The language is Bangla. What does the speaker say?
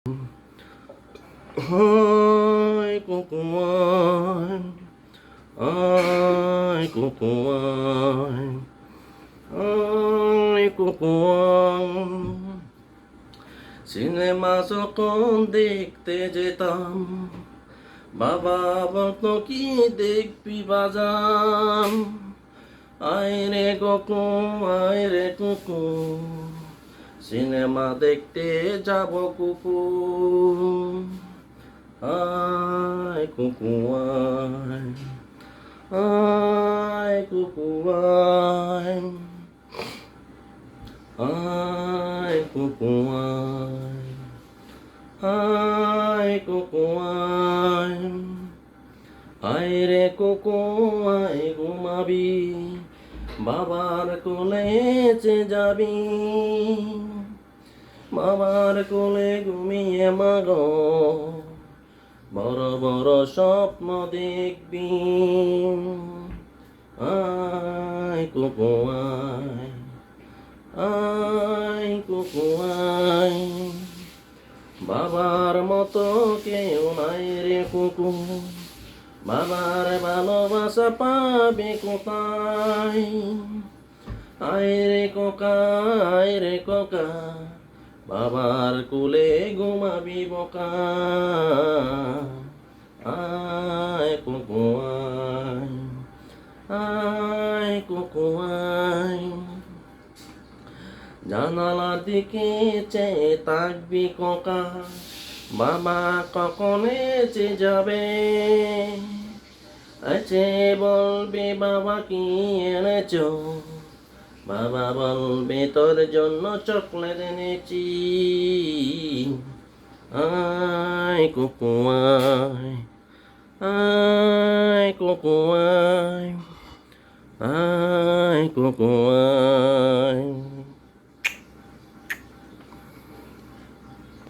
Ay, kukuan. Ay, kukuan. Ay, kukuan। Cinema যখন দেখতে যেতাম, বাবা বলতো কি দেখবি বাজান। আয় রে কুকু, আয় রে কুকু, সিনেমা দেখতে যাব কুকু। আয় কুকু আয়, আয় কুকু আয়, আয় কুকু আয়, আয় কুকু আয়। আয় রে কুকু আয় ঘুমাবি, বাবার কোলে যে যাবি। বাবার কোলে ঘুমিয়ে মাগো বড় বড় স্বপ্ন দেখবি। আয় কুকু আয়, আয় কুকু আয়। বাবার মতো কেউ নাই রে কুকু, বাবার ভালোবাসা পাবি কোথায়। আয় রে কোকা, আয় রে কোকা, বাবার কোলে ঘুমাবি বোকা। আয় কুকু আয়, আয় কুকু আয়। জানালার দিকে চেয়ে থাকবি কোকা, বাবা কখন এসে যাবে। আছে বলবি বাবা কি এনেছো, বাবা বলবে তোর জন্য চকলেট এনেছি। আয় কুকু আয়, আয় কুকু আয়, আয় কুকু আয়।